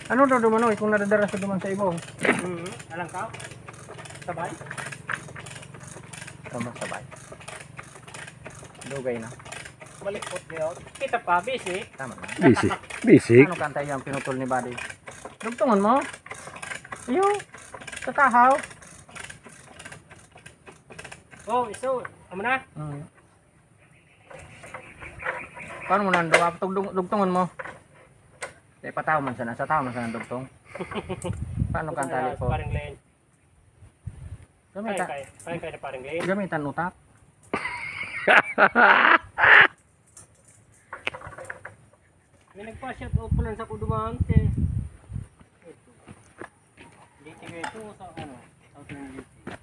Ano daw dumanoy kung nadadara sa duman sa ibaw? Alang ka? Sabay? Tama sabay. Dugay na. Malikot niyo. Kita pa, busy. Tama na. Bisik. Bisik. Ano kanta yung pinutol ni Buddy? Dugtungan mo? Iyo. Tatahaw. Oh, iso. Amo na? Paano mo nando? Dugtungan mo. Di pataw man sana. Sa tao man sana dugtong. Paano kanta po? Paring lane. Gamitan. Kaya na paring lane. Gamitan utak. May nagpa-shot open sa kudumante. Dito ito sa ano? Southern Beauty.